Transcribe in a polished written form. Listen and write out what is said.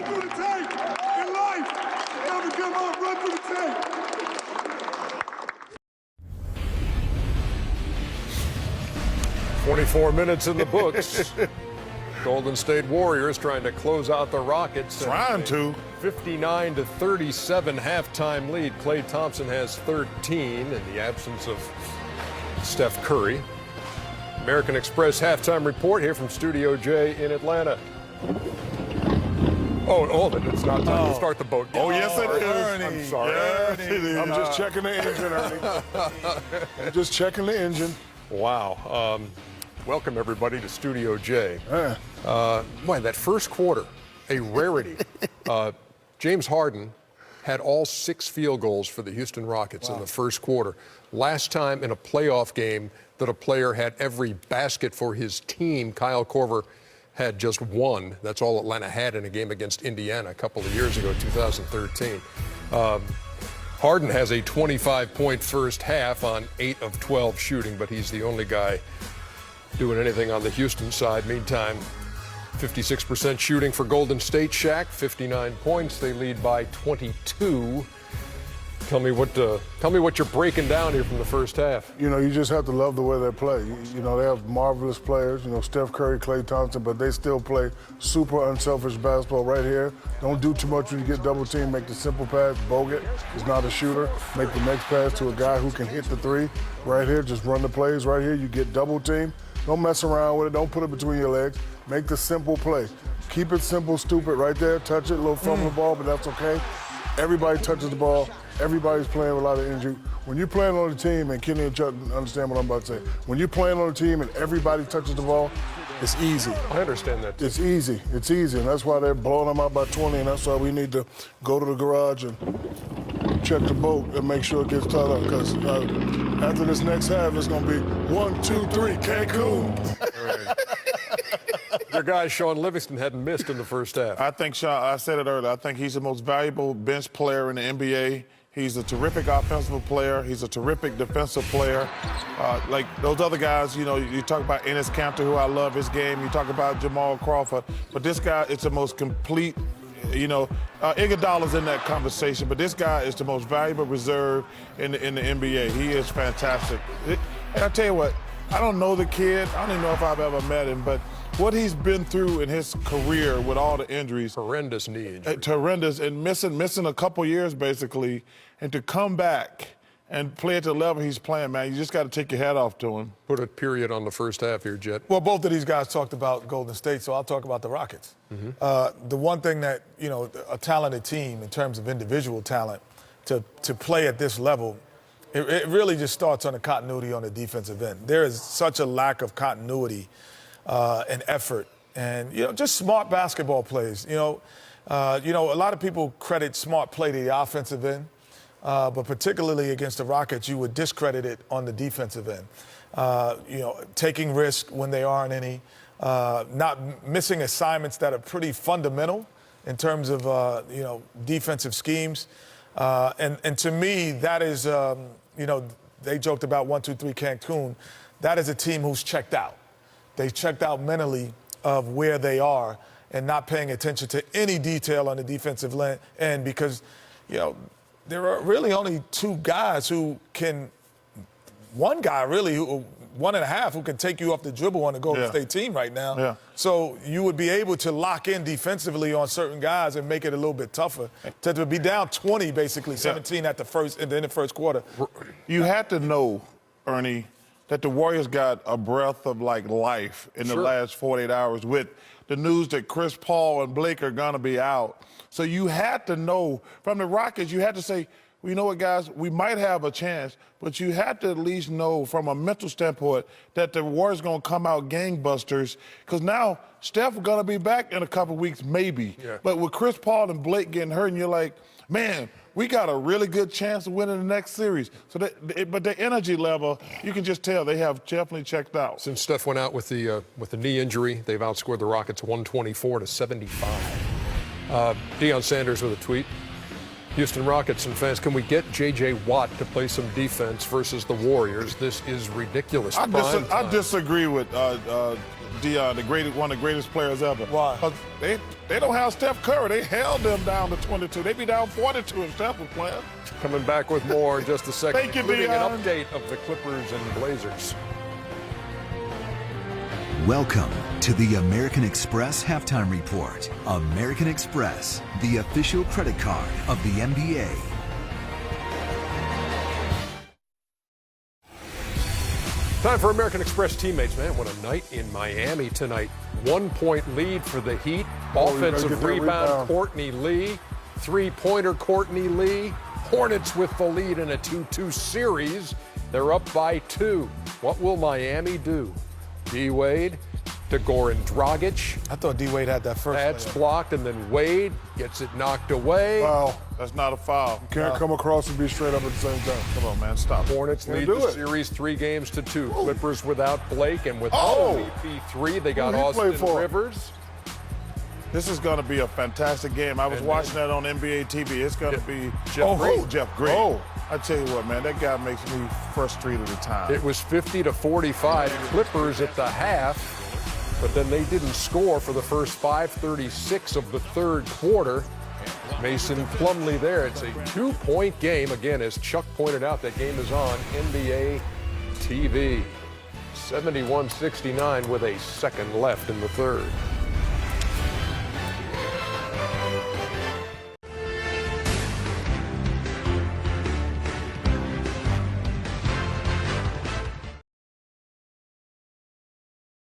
run through the tape. In life, never give up, run through the tape. "24 minutes in the books. Golden State Warriors trying to close out the Rockets. Trying to. 59-37 halftime lead. Klay Thompson has 13 in the absence of Steph Curry. American Express halftime report here from Studio J in Atlanta. Oh, it's not time to start the boat. Oh, yes, it is. Ernie. I'm sorry. Yes, it is. I'm just checking the engine, Ernie. I'm just checking the engine. Wow. Welcome, everybody, to Studio J. Boy, that first quarter, a rarity. James Harden had all 6 field goals for the Houston Rockets in the first quarter. Last time in a playoff game that a player had every basket for his team, Kyle Korver had just 1. That's all Atlanta had in a game against Indiana a couple of years ago, 2013. Harden has a 25-point first half on 8 of 12 shooting, but he's the only guy doing anything on the Houston side. Meantime, 56% shooting for Golden State. Shaq, 59 points. They lead by 22. Tell me what you're breaking down here from the first half. You know, you just have to love the way they play. You know, they have marvelous players, you know, Steph Curry, Klay Thompson, but they still play super unselfish basketball right here. Don't do too much when you get double teamed. Make the simple pass. Bogut is not a shooter. Make the next pass to a guy who can hit the 3 right here. Just run the plays right here. You get double teamed. Don't mess around with it. Don't put it between your legs. Make the simple play. Keep it simple, stupid, right there. Touch it, a little fumble the ball, but that's okay. Everybody touches the ball. Everybody's playing with a lot of injury. When you're playing on a team, and Kenny and Chuck understand what I'm about to say, when you're playing on a team and everybody touches the ball, it's easy. I understand that, too. It's easy. It's easy, and that's why they're blowing them out by 20, and that's why we need to go to the garage and check the boat and make sure it gets tied up, because after this next half, it's going to be 1, 2, 3, Cancun. Your guy, Sean Livingston, hadn't missed in the first half. I think, Sean, I said it earlier, I think he's the most valuable bench player in the NBA. He's a terrific offensive player. He's a terrific defensive player. Like those other guys, you know, you talk about Enes Kanter, who I love his game. You talk about Jamal Crawford. But this guy is the most complete, you know, Iguodala's in that conversation, but this guy is the most valuable reserve in the NBA. He is fantastic. And I tell you what, I don't know the kid. I don't even know if I've ever met him, but what he's been through in his career with all the injuries. Horrendous knee injury. Horrendous, and missing a couple years, basically, and to come back and play at the level he's playing, man, you just got to take your hat off to him. Put a period on the first half here, Jet. Well, both of these guys talked about Golden State, so I'll talk about the Rockets. The one thing that, you know, a talented team in terms of individual talent to play at this level, it really just starts on the continuity on the defensive end. There is such a lack of continuity and effort, and you know, just smart basketball plays. You know, a lot of people credit smart play to the offensive end, but particularly against the Rockets, you would discredit it on the defensive end. You know, taking risks when there aren't any, not missing assignments that are pretty fundamental in terms of you know, defensive schemes, and to me, that is you know, they joked about 1, 2, 3 Cancun. That is a team who's checked out. They checked out mentally of where they are and not paying attention to any detail on the defensive end, because, you know, there are really only 2 guys who can, one guy really, who 1.5, who can take you off the dribble on the Golden State team right now. Yeah. So you would be able to lock in defensively on certain guys and make it a little bit tougher. To be down 20, basically, 17 at the first, in the first quarter. You had to know, Ernie, that the Warriors got a breath of, like, life in the last 48 hours with the news that Chris Paul and Blake are going to be out. So you had to know from the Rockets, you had to say, well, you know what, guys, we might have a chance, but you had to at least know from a mental standpoint that the Warriors going to come out gangbusters, because now Steph going to be back in a couple weeks, maybe. Yeah. But with Chris Paul and Blake getting hurt, and you're like, man, we got a really good chance of winning the next series. So, but the energy level, you can just tell they have definitely checked out. Since Steph went out with the knee injury, they've outscored the Rockets 124-75. Deion Sanders with a tweet. Houston Rockets and fans, can we get J.J. Watt to play some defense versus the Warriors? This is ridiculous. I disagree with Dion, one of the greatest players ever. Why? 'Cause they don't have Steph Curry. They held them down to 22. They'd be down 42 if Steph was playing. Coming back with more in just a second, Thank you, including an Dion. update of the Clippers and Blazers. Welcome to the American Express Halftime Report. American Express, the official credit card of the NBA. Time for American Express teammates, man. What a night in Miami tonight. 1-point lead for the Heat. you gotta get Offensive that rebound, rebound. Courtney Lee. Three-pointer, Courtney Lee. Hornets with the lead in a 2-2 series. They're up by 2. What will Miami do? D-Wade to Goran Dragic. I thought D-Wade had that first. That's layup. blocked, and then Wade gets it knocked away. Foul. That's not a foul. Can't come across and be straight up at the same time. Come on, man, stop. Hornets Can't lead do the it. series 3-2. Clippers without Blake and without Oh. VP3. They got Who he Austin played for? Rivers. This is going to be a fantastic game. I was And watching that on NBA TV. It's going to be Jeff Green. Jeff Green. Oh. I tell you what, man, that guy makes me frustrated at times. It was 50-45 Clippers at the half, but then they didn't score for the first 5:36 of the third quarter. Mason Plumlee there. It's a 2-point game. Again, as Chuck pointed out, that game is on NBA TV. 71-69 with a second left in the third.